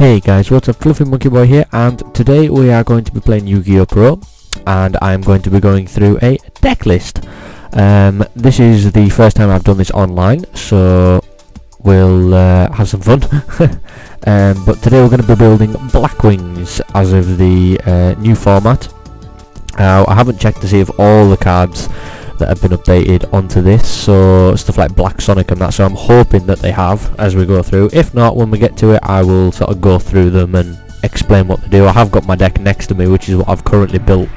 Hey guys, what's up? FLUFFYMONKEYBOY here, and today we are going to be playing Yu-Gi-Oh! Pro, and I'm going to be going through a deck list. This is the first time I've done this online, so we'll have some fun. But today we're going to be building Blackwings as of the new format. I haven't checked to see if all the cards that have been updated onto this, so stuff like Black Sonic and that, so I'm hoping that they have as we go through. If not, when we get to it I will sort of go through them and explain what they do. I have got my deck next to me, which is what I've currently built,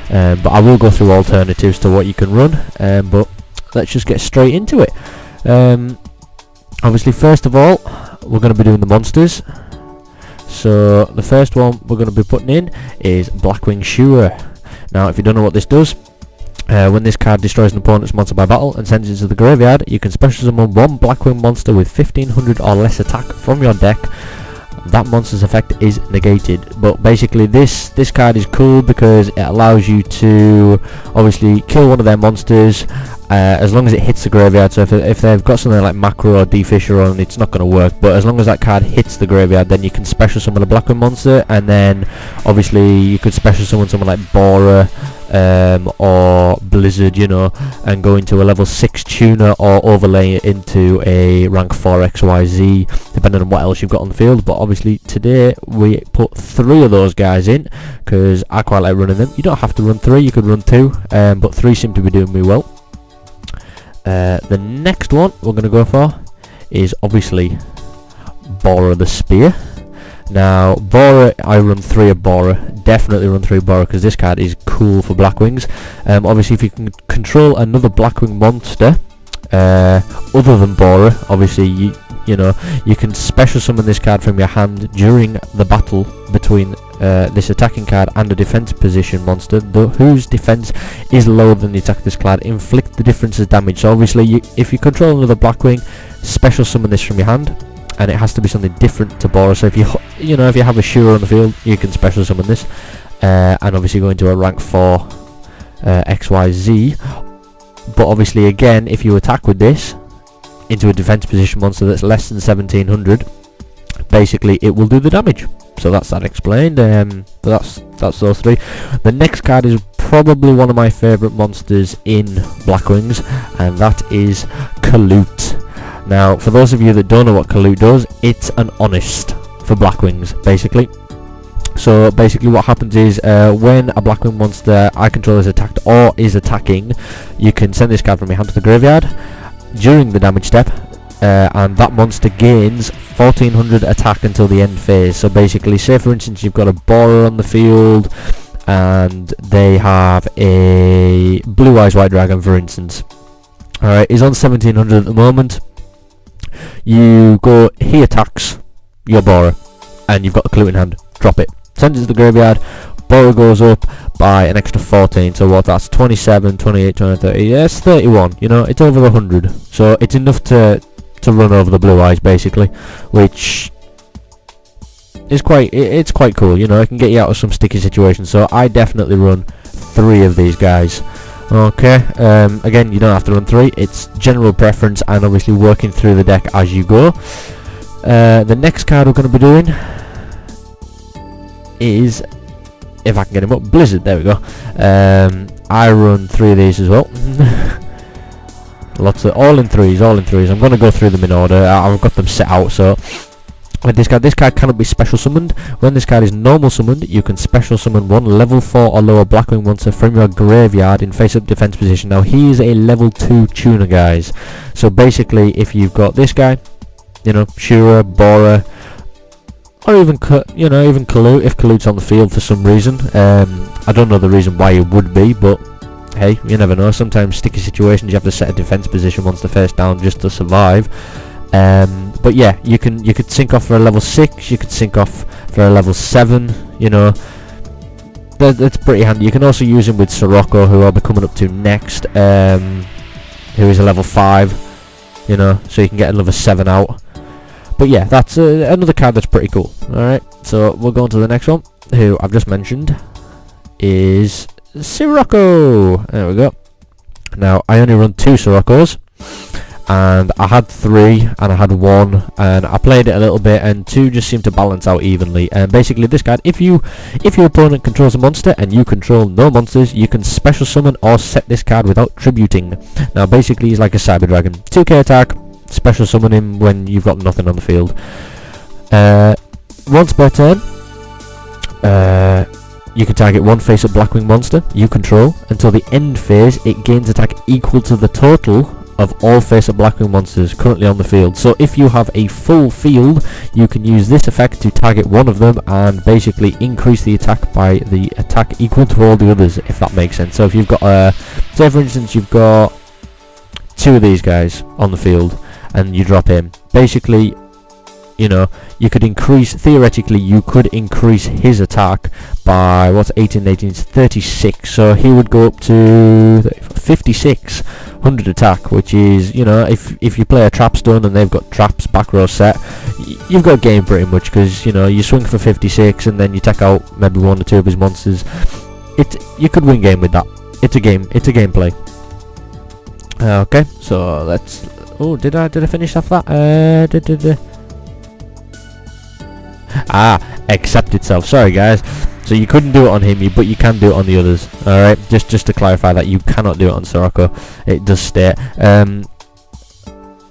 but I will go through alternatives to what you can run. But let's just get straight into it. Obviously, first of all, we're going to be doing the monsters. So the first one we're going to be putting in is Blackwing Sure. Now, if you don't know what this does, when this card destroys an opponent's monster by battle and sends it to the graveyard, you can special summon one Blackwing monster with 1500 or less attack from your deck. That monster's effect is negated. But basically this card is cool because it allows you to obviously kill one of their monsters as long as it hits the graveyard. So if they've got something like Macro or D-Fisher on, it's not going to work, but as long as that card hits the graveyard, then you can special summon a Blackwing monster, and then obviously you could special summon someone like Bora or Blizzard, you know, and go into a level 6 tuner or overlay it into a rank 4 XYZ, depending on what else you've got on the field. But obviously today we put 3 of those guys in because I quite like running them. You don't have to run 3, you could run 2, but 3 seem to be doing me well. The next one we're going to go for is obviously Bora the Spear. Now, Bora, I run 3 of Bora, definitely run 3 of Bora because this card is cool for Blackwings. Obviously, if you can control another Blackwing monster other than Bora, obviously you know you can special summon this card from your hand during the battle between this attacking card and a defense position monster whose defense is lower than the attack of this card. Inflict the difference as damage. So obviously, if you control another Blackwing, special summon this from your hand. And it has to be something different to Bora. So if you have a Shura on the field, you can special summon this, and obviously go into a rank 4 XYZ. But obviously, again, if you attack with this into a defense position monster that's less than 1700, basically it will do the damage. So that's that explained. That's those 3. The next card is probably one of my favourite monsters in Blackwings, and that is Kalute. Now, for those of you that don't know what Kalute does, it's an honest for Blackwings, basically. So basically what happens is when a Blackwing monster I control is attacked or is attacking, you can send this card from your hand to the graveyard during the damage step, and that monster gains 1400 attack until the end phase. So basically, say for instance you've got a Bora on the field and they have a Blue Eyes White Dragon, for instance. Alright, he's on 1700 at the moment. You go, he attacks your Bora, and you've got the Kalute in hand. Drop it. Send it to the graveyard. Bora goes up by an extra 14. So what? That's 27, 28, 29, 30. Yeah, it's 31. You know, it's over 100. So it's enough to run over the Blue Eyes, basically, which is it's quite cool. You know, it can get you out of some sticky situations. So I definitely run 3 of these guys. Okay, again, you don't have to run 3, it's general preference and obviously working through the deck as you go. The next card we're going to be doing is, if I can get him up, Blizzard, there we go. I run 3 of these as well. All in threes. I'm going to go through them in order. I've got them set out. So with this card cannot be special summoned. When this card is normal summoned, you can special summon one level 4 or lower Blackwing monster from your graveyard in face-up defense position. Now he is a level 2 tuner, guys. So basically, if you've got this guy, you know, Shura, Bora, or even Kalute, if Kalute's on the field for some reason. I don't know the reason why it would be, but hey, you never know. Sometimes sticky situations you have to set a defense position monster face down just to survive. But yeah, you could sync off for a level 6, you could sync off for a level 7, you know, that's pretty handy. You can also use him with Sirocco, who I'll be coming up to next, who is a level 5, you know, so you can get another 7 out. But yeah, that's another card that's pretty cool. Alright, so we'll go on to the next one, who I've just mentioned, is Sirocco. There we go. Now, I only run 2 Siroccos, and I had 3 and I had 1, and I played it a little bit, and 2 just seemed to balance out evenly. And basically this card, if your opponent controls a monster and you control no monsters, you can special summon or set this card without tributing. Now basically he's like a Cyber Dragon. 2k attack, special summon him when you've got nothing on the field. Once per turn, you can target one face-up Blackwing monster you control. Until the end phase, it gains attack equal to the total of all face-up Blackwing monsters currently on the field. So if you have a full field, you can use this effect to target one of them and basically increase the attack by the attack equal to all the others, if that makes sense. So if you've got, say for instance, you've got 2 of these guys on the field, and you drop him, basically, you know, you could increase, theoretically you could increase his attack by, what's 18, 18, 36, so he would go up to 5600 attack, which is, you know, if you play a trap stun and they've got traps back row set, you've got a game pretty much, because, you know, you swing for 56 and then you take out maybe 1 or 2 of his monsters. You could win game with that. It's a gameplay. Okay, so let's, oh, did I finish off that? Accept itself. Sorry guys. So you couldn't do it on him, but you can do it on the others. Alright, just to clarify that you cannot do it on Soroko. It does state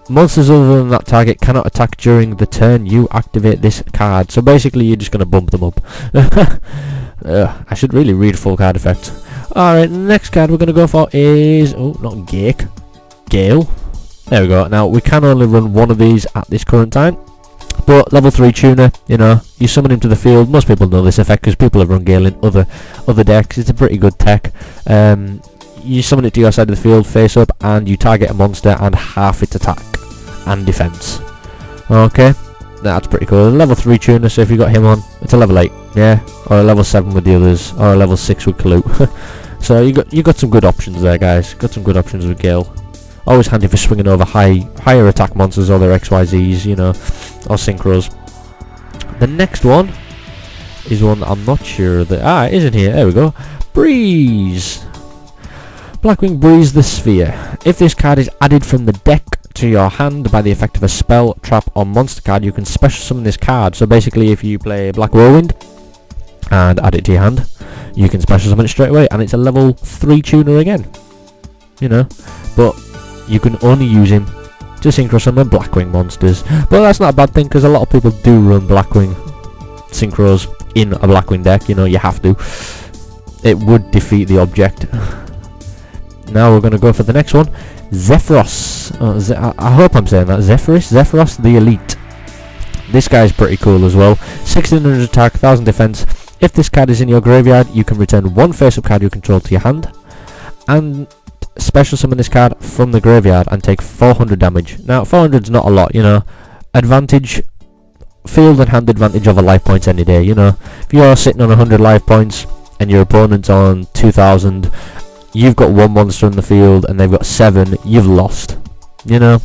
monsters other than that target cannot attack during the turn you activate this card. So basically you're just going to bump them up. I should really read full card effect. Alright, the next card we're going to go for is, oh, not Gale. There we go. Now we can only run one of these at this current time. But level 3 tuner, you know, you summon him to the field. Most people know this effect because people have run Gale in other decks. It's a pretty good tech. You summon it to your side of the field, face up, and you target a monster and half its attack and defense. Okay, that's pretty cool. Level 3 tuner, so if you got him on, it's a level 8, yeah, or a level 7 with the others, or a level 6 with Kalute. So you got some good options there, guys. Got some good options with Gale. Always handy for swinging over higher attack monsters or their XYZs, you know, or synchros. The next one is one that I'm not sure that... it isn't here. There we go. Breeze. Blackwing Breeze the Sphere. If this card is added from the deck to your hand by the effect of a spell, trap, or monster card, you can special summon this card. So basically, if you play Black Whirlwind and add it to your hand, you can special summon it straight away, and it's a level 3 tuner again. You know, but you can only use him to synchro summon Blackwing monsters. But that's not a bad thing, because a lot of people do run Blackwing synchros in a Blackwing deck. You know, you have to. It would defeat the object. Now we're going to go for the next one. Zephyros. I hope I'm saying that. Zephyros the Elite. This guy's pretty cool as well. 1600 attack, 1000 defense. If this card is in your graveyard, you can return one face-up card you control to your hand, and special summon this card from the graveyard and take 400 damage. Now 400's not a lot, you know. Advantage, field and hand advantage over life points any day, you know. If you're sitting on 100 life points and your opponent's on 2000, you've got one monster in the field and they've got 7, you've lost, you know.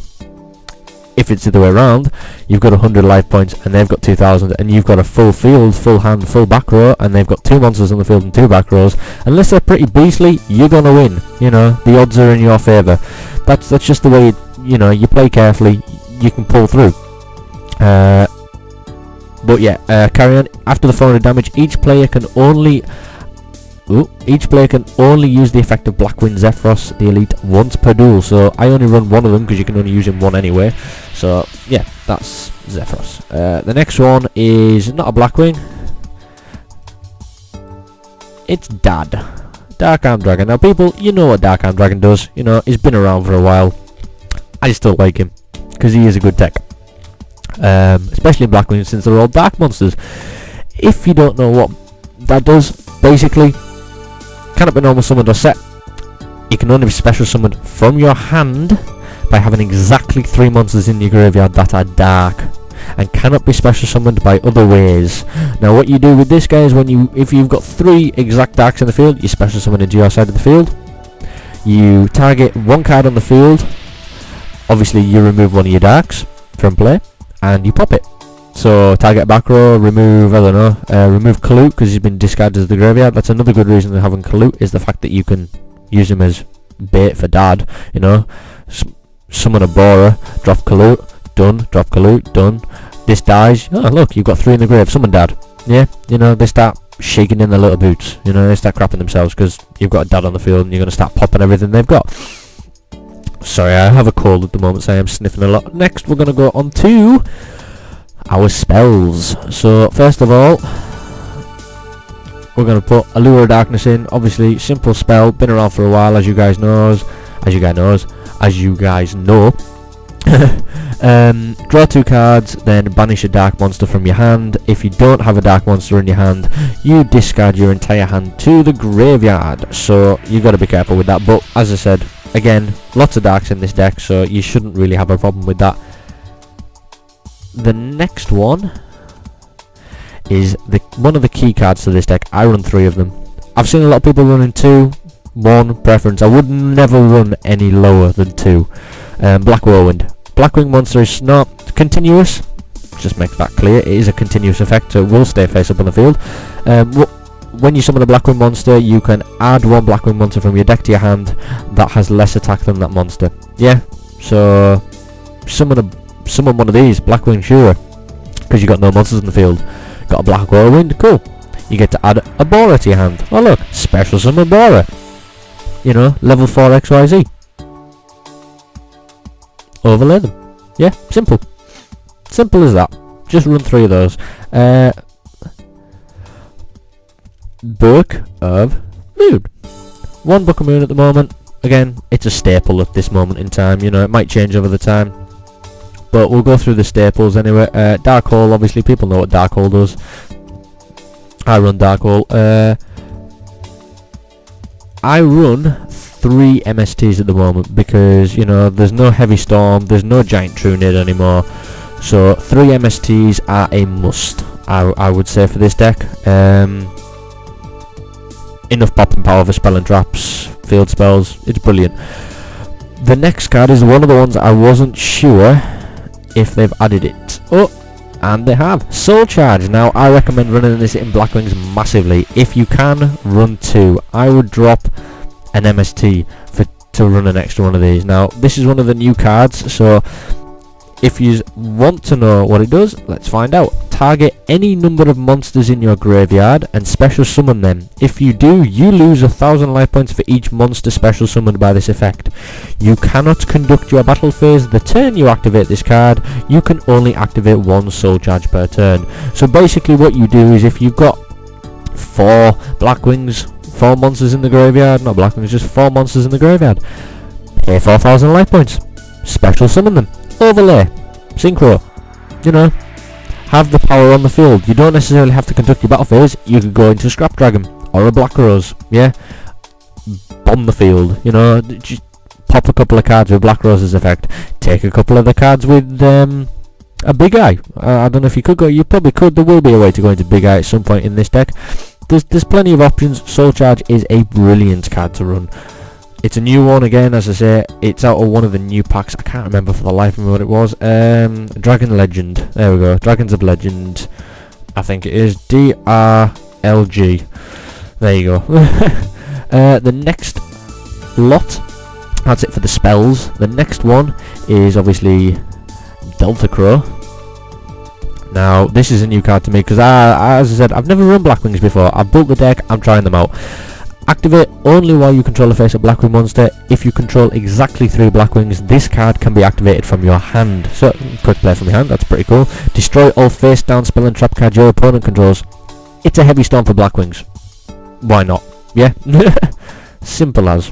If it's the other way around, you've got 100 life points and they've got 2000, and you've got a full field, full hand, full back row, and they've got 2 monsters on the field and 2 back rows. Unless they're pretty beastly, you're gonna win. You know, the odds are in your favour. That's just the way, you know, you play carefully, you can pull through. But yeah, carry on. After the 400 damage, each player can only use the effect of Blackwing Zephyros the Elite once per duel. So I only run one of them because you can only use him one anyway. So yeah, that's Zephyros. The next one is not a Blackwing. It's Dad. Dark Arm Dragon. Now people, you know what Dark Arm Dragon does. You know, he's been around for a while. I still like him because he is a good tech. Especially in Blackwing, since they're all dark monsters. If you don't know what that does, basically, cannot be normal summoned or set. It can only be special summoned from your hand by having exactly 3 monsters in your graveyard that are dark, and cannot be special summoned by other ways. Now what you do with this guy is, if you've got 3 exact darks in the field, you special summon into your side of the field. You target one card on the field. Obviously you remove one of your darks from play, and you pop it. So target back row, remove, I don't know, remove Kalute because he's been discarded as the graveyard. That's another good reason for having Kalute, is the fact that you can use him as bait for Dad, you know. summon a borer, drop Kalut, done, drop Kalut, done. This dies, oh look, you've got 3 in the grave, someone died. Yeah, you know, they start shaking in their little boots, you know, they start crapping themselves because you've got a dad on the field and you're going to start popping everything they've got. Sorry, I have a cold at the moment, so I am sniffing a lot. Next, we're going to go on to our spells. So, first of all, we're going to put Allure of Darkness in. Obviously, simple spell, been around for a while, as you guys know. Draw 2 cards, then banish a dark monster from your hand. If you don't have a dark monster in your hand, you discard your entire hand to the graveyard. So you got to be careful with that. But as I said, again, lots of darks in this deck, so you shouldn't really have a problem with that. The next one is one of the key cards to this deck. I run 3 of them. I've seen a lot of people running 2. 1 preference. I would never run any lower than 2. Black Whirlwind. Blackwing monster is not continuous. Just make that clear. It is a continuous effect, so it will stay face up on the field. When you summon a Blackwing monster, you can add 1 Blackwing monster from your deck to your hand that has less attack than that monster. Yeah. So summon one of these Blackwing Shura because you got no monsters in the field. Got a Black Whirlwind. Cool. You get to add a Borer to your hand. Oh look, special summon Borer. You know, level 4 XYZ. Overlay them. Yeah, simple. Simple as that. Just run 3 of those. Book of Moon. 1 Book of Moon at the moment. Again, it's a staple at this moment in time. You know, it might change over the time, but we'll go through the staples anyway. Dark Hole, obviously, people know what Dark Hole does. I run Dark Hole. I run 3 MSTs at the moment because, you know, there's no Heavy Storm, there's no Giant Trunid anymore, so 3 MSTs are a must, I would say, for this deck. Enough popping power for spell and traps, field spells, it's brilliant. The next card is one of the ones I wasn't sure if they've added it. Oh, and they have. Soul Charge. Now, I recommend running this in Blackwings massively. If you can, run 2. I would drop an MST to run an extra one of these. Now, this is one of the new cards, so if you want to know what it does, let's find out. Target any number of monsters in your graveyard and special summon them. If you do, you lose 1,000 life points for each monster special summoned by this effect. You cannot conduct your battle phase the turn you activate this card. You can only activate 1 Soul Charge per turn. So basically what you do is, if you've got 4 Blackwings, 4 monsters in the graveyard, not Blackwings, just 4 monsters in the graveyard, pay 4,000 life points, special summon them, overlay, synchro, you know, have the power on the field. You don't necessarily have to conduct your battle phase. You could go into Scrap Dragon or a Black Rose, yeah, bomb the field, you know, just pop a couple of cards with Black Rose's effect, take a couple of the cards with a Big Eye. I don't know if you could go, you probably could, there will be a way to go into Big Eye at some point in this deck. There's plenty of options. Soul Charge is a brilliant card to run. It's a new one again, as I say. It's out of one of the new packs. I can't remember for the life of me what it was. Dragon Legend. There we go. Dragons of Legend. I think it is DRLG. There you go. The next lot. That's it for the spells. The next one is obviously Delta Crow. Now, this is a new card to me because, as I said, I've never run Blackwings before. I've built the deck. I'm trying them out. Activate only while you control a face-up Blackwing monster. If you control exactly 3 Blackwings, this card can be activated from your hand. So, quick play from your hand, that's pretty cool. Destroy all face-down spell and trap cards your opponent controls. It's a Heavy Storm for Blackwings. Why not? Yeah? Simple as.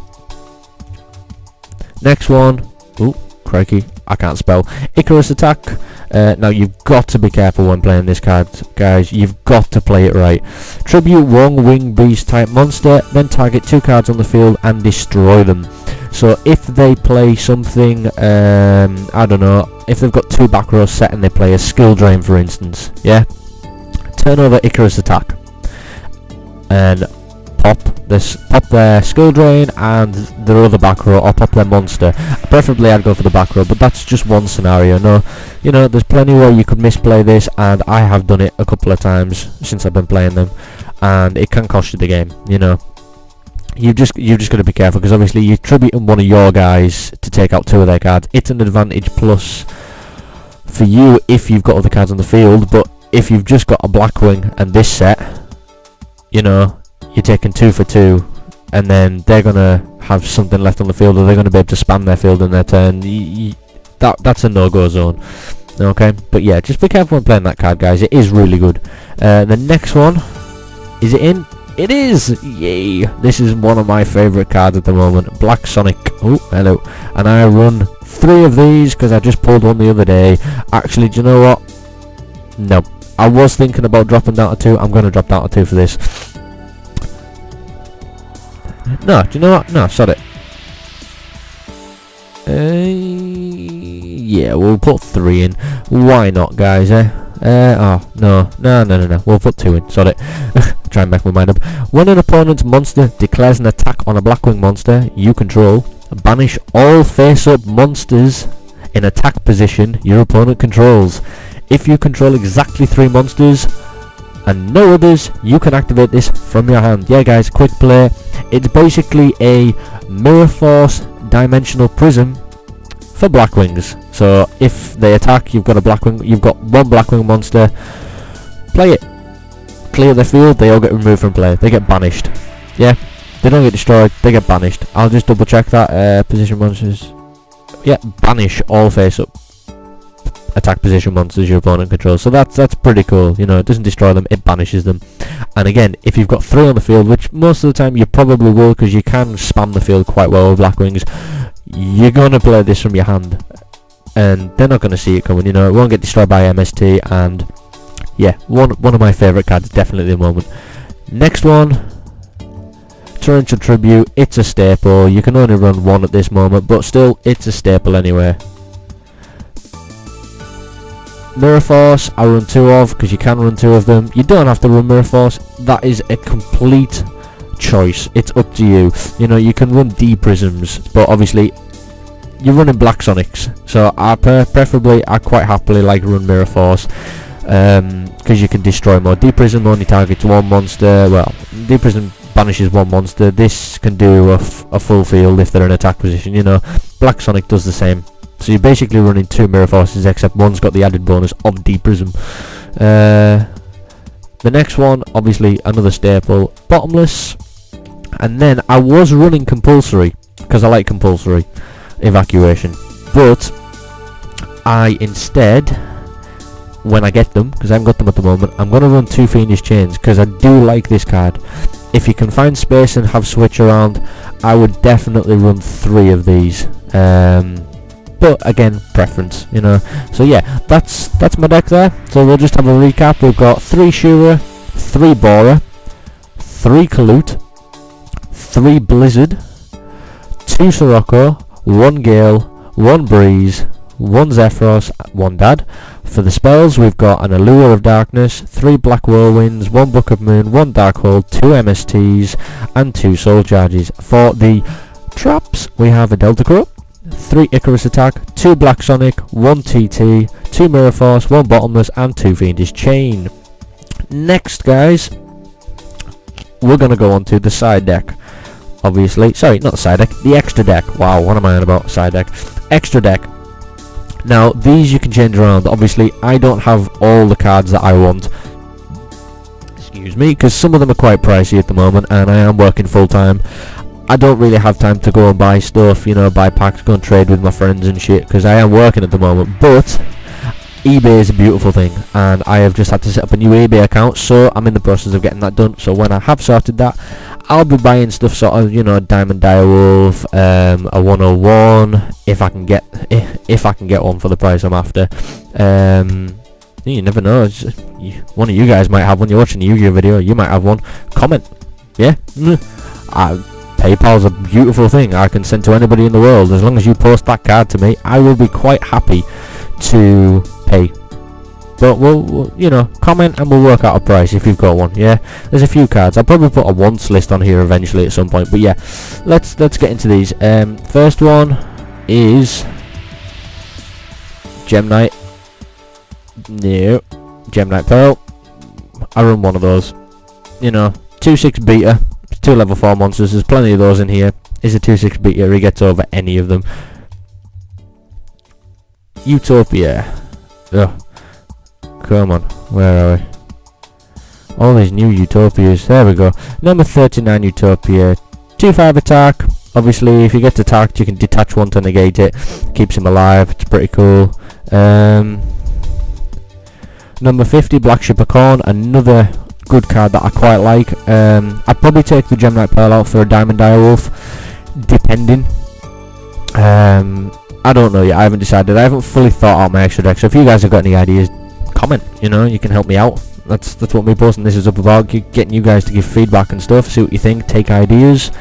Next one. Ooh, crikey, I can't spell. Icarus Attack. Now you've got to be careful when playing this card, guys. You've got to play it right. Tribute 1 Wing Beast type monster, then target 2 cards on the field and destroy them. So if they play something, I don't know, if they've got 2 back rows set and they play a Skill Drain, for instance, yeah, turn over Icarus Attack and pop their Skill Drain and their other back row, or pop their monster. Preferably I'd go for the back row, but that's just one scenario. No, you know, there's plenty where you could misplay this, and I have done it a couple of times since I've been playing them, and it can cost you the game. You know, you've just got to be careful, because obviously you're tributing one of your guys to take out 2 of their cards. It's an advantage plus for you if you've got other cards on the field, but if you've just got a Blackwing and this set, you know, you're taking 2 for 2, and then they're gonna have something left on the field, or they're gonna be able to spam their field in their turn. That's a no-go zone. Okay, but yeah, just be careful when playing that card, guys. It is really good. The next one, is it in? It is! Yay! This is one of my favourite cards at the moment. Black Sonic. Oh, hello. And I run 3 of these because I just pulled one the other day. Actually, do you know what? No. I was thinking about dropping down to 2. I'm going to drop down to 2 for this. No, do you know what? No, sod it. Yeah, we'll put 3 in. Why not, guys, eh? Oh, no. We'll put 2 in, sod it. Try and make my mind up. When an opponent's monster declares an attack on a Blackwing monster you control, banish all face-up monsters in attack position your opponent controls. If you control exactly 3 monsters and no others, you can activate this from your hand. Yeah, guys, quick play. It's basically a Mirror Force Dimensional Prism for Blackwings. So if they attack, you've got a Blackwing, you've got 1 Blackwing monster. Play it. Clear the field, they all get removed from play. They get banished. Yeah, they don't get destroyed, they get banished. I'll just double check that. Position monsters. Yeah, banish all face up attack position monsters your opponent controls. So that's pretty cool. You know, it doesn't destroy them, it banishes them. And again, if you've got 3 on the field, which most of the time you probably will, because you can spam the field quite well with Blackwings, you're going to play this from your hand. And they're not going to see it coming, you know, it won't get destroyed by MST. And yeah, one of my favourite cards, definitely at the moment. Next one, Torrential Tribute. It's a staple. You can only run 1 at this moment, but still, it's a staple anyway. Mirror Force, I run 2 of, because you can run 2 of them. You don't have to run Mirror Force. That is a complete choice. It's up to you. You know, you can run D Prisms, but obviously you're running Black Sonics. So I preferably, I quite happily like run Mirror Force. Because you can destroy more. D Prism only targets 1 monster. Well, D Prism banishes 1 monster. This can do a full field if they're in attack position, you know. Black Sonic does the same. So you're basically running 2 Mirror Forces, except one's got the added bonus of D Prism. The next one, obviously another staple, Bottomless. And then I was running Compulsory, because I like Compulsory Evacuation. But I instead, when I get them, because I haven't got them at the moment, I'm going to run 2 Fiendish Chains, because I do like this card. If you can find space and have switch around, I would definitely run 3 of these. But again, preference, you know. So yeah, that's my deck there. So we'll just have a recap. We've got 3 Shura, 3 Borer, 3 Kalute, 3 Blizzard, 2 Sirocco, 1 Gale, 1 Breeze, 1 Zephyros, 1 Dad. For the spells, we've got an Allure of Darkness, 3 Black Whirlwinds, 1 Book of Moon, 1 Darkhold, 2 MSTs, and 2 Soul Charges. For the traps, we have a Delta Crow, 3 Icarus Attack, 2 Black Sonic, 1 TT, 2 Mirror Force, 1 Bottomless, and 2 Fiendish Chain. Next, guys, we're going to go on to the side deck. Obviously, sorry, not the side deck, the extra deck. Wow, what am I on about? Side deck. Extra deck. Now, these you can change around. Obviously, I don't have all the cards that I want. Excuse me, because some of them are quite pricey at the moment, and I am working full time. I don't really have time to go and buy stuff, you know, buy packs, go and trade with my friends and shit, because I am working at the moment. But eBay is a beautiful thing, and I have just had to set up a new eBay account, so I'm in the process of getting that done. So when I have sorted that, I'll be buying stuff sort of, you know, Diamond Direwolf, a 101, if I can get one for the price I'm after. You never know. One of you guys might have one. You're watching the Yu-Gi-Oh video, you might have one. Comment, yeah. PayPal's a beautiful thing. I can send to anybody in the world. As long as you post that card to me, I will be quite happy to pay. But we'll you know, comment and we'll work out a price if you've got one. Yeah, there's a few cards. I'll probably put a wants list on here eventually at some point. But yeah, let's get into these. First one is Gem Knight. No, Gem Knight Pearl. I run one of those. You know, 2/6 beta. It's 2 level 4 monsters. There's plenty of those in here. Is a 2/6 beater. He gets over any of them. Utopia. Oh, come on. Where are we? All these new Utopias. There we go. Number 39 Utopia. 2/5 attack. Obviously, if you get attacked, you can detach one to negate it. Keeps him alive. It's pretty cool. Number 50 Black Shippercorn. Another good card that I quite like. I'd probably take the Gemnite Pearl out for a Diamond Direwolf, depending. I don't know yet. I haven't decided. I haven't fully thought out my extra deck. So if you guys have got any ideas, comment. You know, you can help me out. That's what me posting this is up about. Getting you guys to give feedback and stuff. See what you think. Take ideas.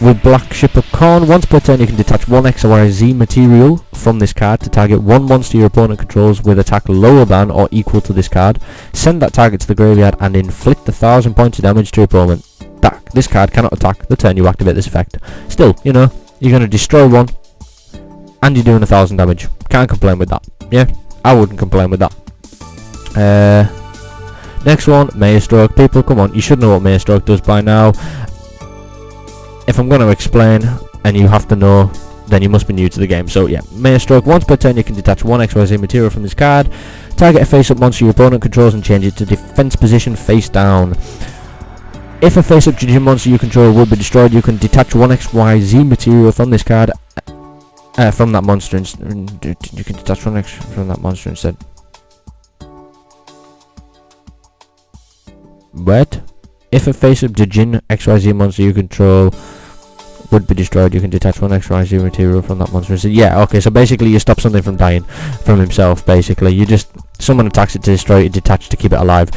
With Black Shippercorn, once per turn you can detach one XYZ material from this card to target one monster your opponent controls with attack lower than or equal to this card. Send that target to the graveyard and inflict 1,000 points of damage to your opponent. This card cannot attack the turn you activate this effect. Still, you know, you're going to destroy one and you're doing 1,000 damage. Can't complain with that. Yeah, I wouldn't complain with that. Next one, Maelstrom. People, come on, you should know what Maelstrom does by now. If I'm going to explain and you have to know, then you must be new to the game. So yeah, Maelstrom. Once per turn you can detach one XYZ material from this card, target a face-up monster your opponent controls and change it to defense position face down. If a face-up Judging monster you control will be destroyed, you can detach one XYZ material from this card, from that monster. You can detach one X from that monster instead. What? If a face-up Judging XYZ monster you control would be destroyed, you can detach one XYZ material from that monster instead. Yeah, okay, so basically you stop something from dying from himself, basically. You just, someone attacks it to destroy it, detach to keep it alive.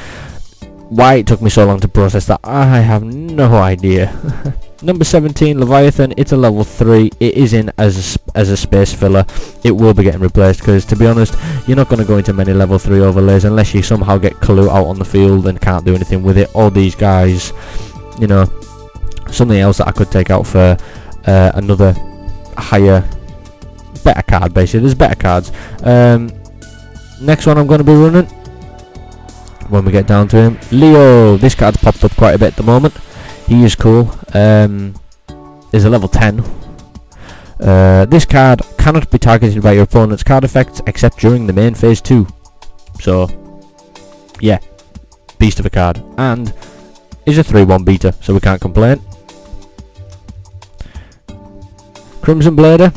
Why it took me so long to process that, I have no idea. Number 17, Leviathan. It's a level 3. It is in as a space filler. It will be getting replaced because, to be honest, you're not going to go into many level 3 overlays unless you somehow get Clue out on the field and can't do anything with it. Or these guys, you know, something else that I could take out for another higher, better card, basically. There's better cards. Next one I'm going to be running, when we get down to him, Leo. This card's popped up quite a bit at the moment. He is cool. Is a level 10. This card cannot be targeted by your opponent's card effects except during the main phase 2. So yeah, beast of a card, and is a 3/1 beater, so we can't complain. Crimson Blader.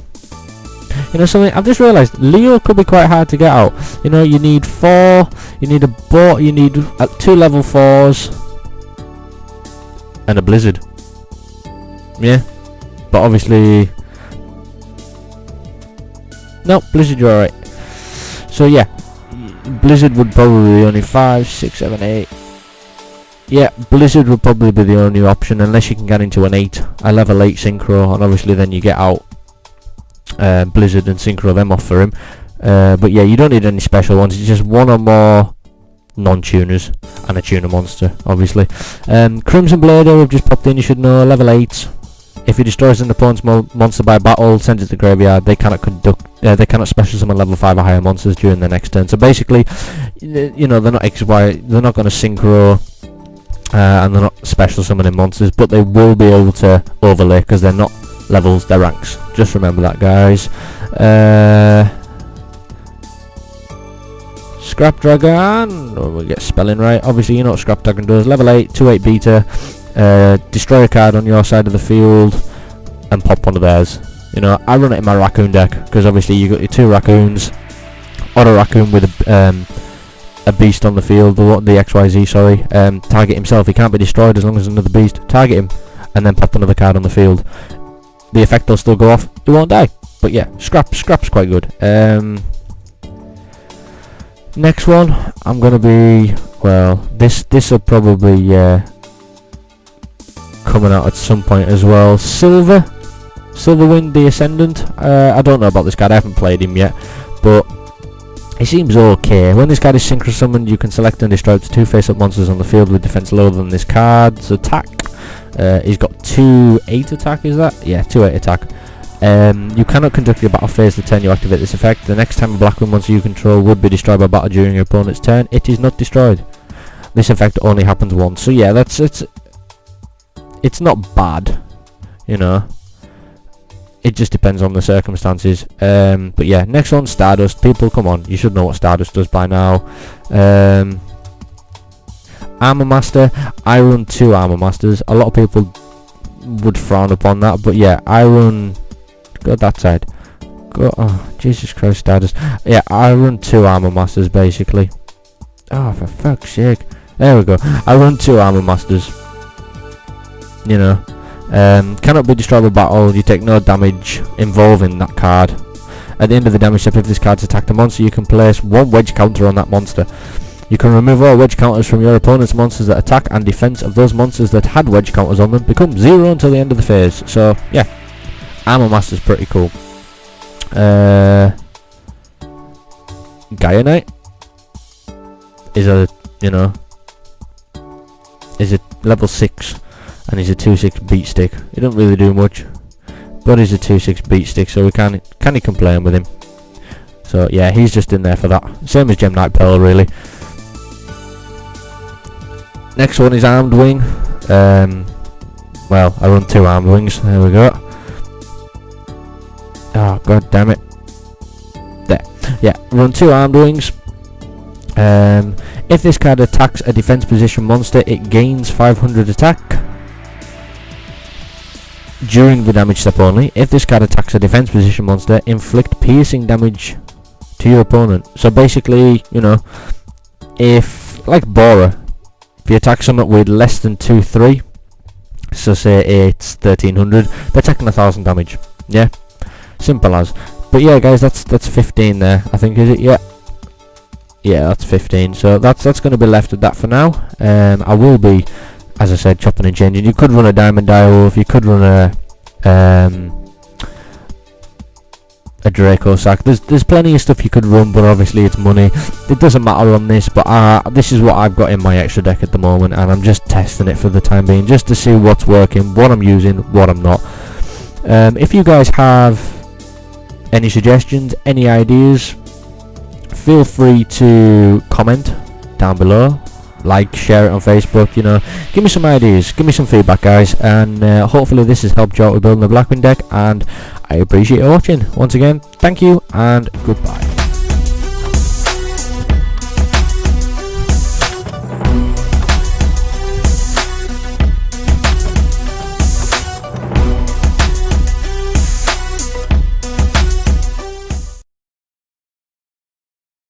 You know something, I've just realised Leo could be quite hard to get out. You know, you need 4, you need a boat, you need 2 level 4s and a Blizzard. Yeah, but obviously no, Blizzard, you're alright. So yeah, Blizzard would probably be only 5, 6, 7, 8. Yeah, Blizzard would probably be the only option unless you can get into a level 8 synchro, and obviously then you get out Blizzard and synchro them off for him. But yeah, you don't need any special ones. It's just 1 or more non-tuners and a tuner monster, obviously. Crimson Blader, we've just popped in, you should know, level 8. If he destroys an opponent's monster by battle, sends it to the graveyard, they cannot they cannot special summon level 5 or higher monsters during their next turn. So basically, you know, they're not XY, they're not going to synchro, and they're not special summoning monsters, but they will be able to overlay because they're not levels, they're ranks. Just remember that, guys. Scrap Dragon, oh, we'll get spelling right. Obviously, you know what Scrap Dragon does. Level 8, 2/8 beater. Destroy a card on your side of the field and pop one of theirs. You know, I run it in my raccoon deck because obviously you got your 2 raccoons, or a raccoon with a beast on the field, the XYZ, sorry. Target himself, he can't be destroyed as long as another beast. Target him and then pop another card on the field. The effect will still go off, he won't die. But yeah, Scrap's quite good. Next one, I'm gonna be, well, this will probably coming out at some point as well. Silverwind the Ascendant. I don't know about this card, I haven't played him yet, but he seems okay. When this card is synchro summoned, you can select and destroy up to 2 face-up monsters on the field with defense lower than this card's attack. He's got 2/8 attack, is that? Yeah, 2/8 attack. You cannot conduct your battle phase the turn you activate this effect. The next time a Blackwing monster you control would be destroyed by battle during your opponent's turn, it is not destroyed. This effect only happens once. So yeah, it's it's not bad, you know. It just depends on the circumstances. But yeah, next one, Stardust. People, come on, you should know what Stardust does by now. Armor Master. I run 2 Armor Masters. A lot of people would frown upon that, but yeah, I run. Go that side. Go. Oh, Jesus Christ, Stardust. Yeah, I run 2 Armor Masters basically. Oh, for fuck's sake. There we go. I run 2 Armor Masters. You know. Cannot be destroyed by battle. You take no damage involving that card. At the end of the damage step, if this card's attacked a monster, you can place 1 wedge counter on that monster. You can remove all wedge counters from your opponent's monsters that attack, and defense of those monsters that had wedge counters on them become 0 until the end of the phase. So yeah, Armor Master's pretty cool. Gaia Knight is a, you know, is a level 6. And he's a 2/6 beat stick. He don't really do much, but he's a 2/6 beat stick, so we can't complain with him. So yeah, he's just in there for that. Same as Gem Knight Pearl, really. Next one is Armed Wing. Well, I run 2 Armed Wings. There we go. Oh, god damn it. There. Yeah, run 2 Armed Wings. If this card attacks a defense position monster, it gains 500 attack. During the damage step only. If this card attacks a defense position monster, inflict piercing damage to your opponent. So basically, you know, if, like Bora, if you attack something with less than 2/3, so say it's 1300, they're taking 1000 damage. Yeah, simple as. But yeah, guys, that's 15 there, I think, is it? Yeah, that's 15. So that's going to be left at that for now. I will be, as I said, chopping and changing. You could run a Diamond Direwolf, you could run a Draco Sack. There's plenty of stuff you could run, but obviously it's money. It doesn't matter on this, but this is what I've got in my extra deck at the moment, and I'm just testing it for the time being, just to see what's working, what I'm using, what I'm not. If you guys have any suggestions, any ideas, feel free to comment down below. Like, share it on Facebook, you know, give me some ideas, give me some feedback, guys, and hopefully this has helped you out with building the Blackwing deck, and I appreciate you watching. Once again, thank you and goodbye.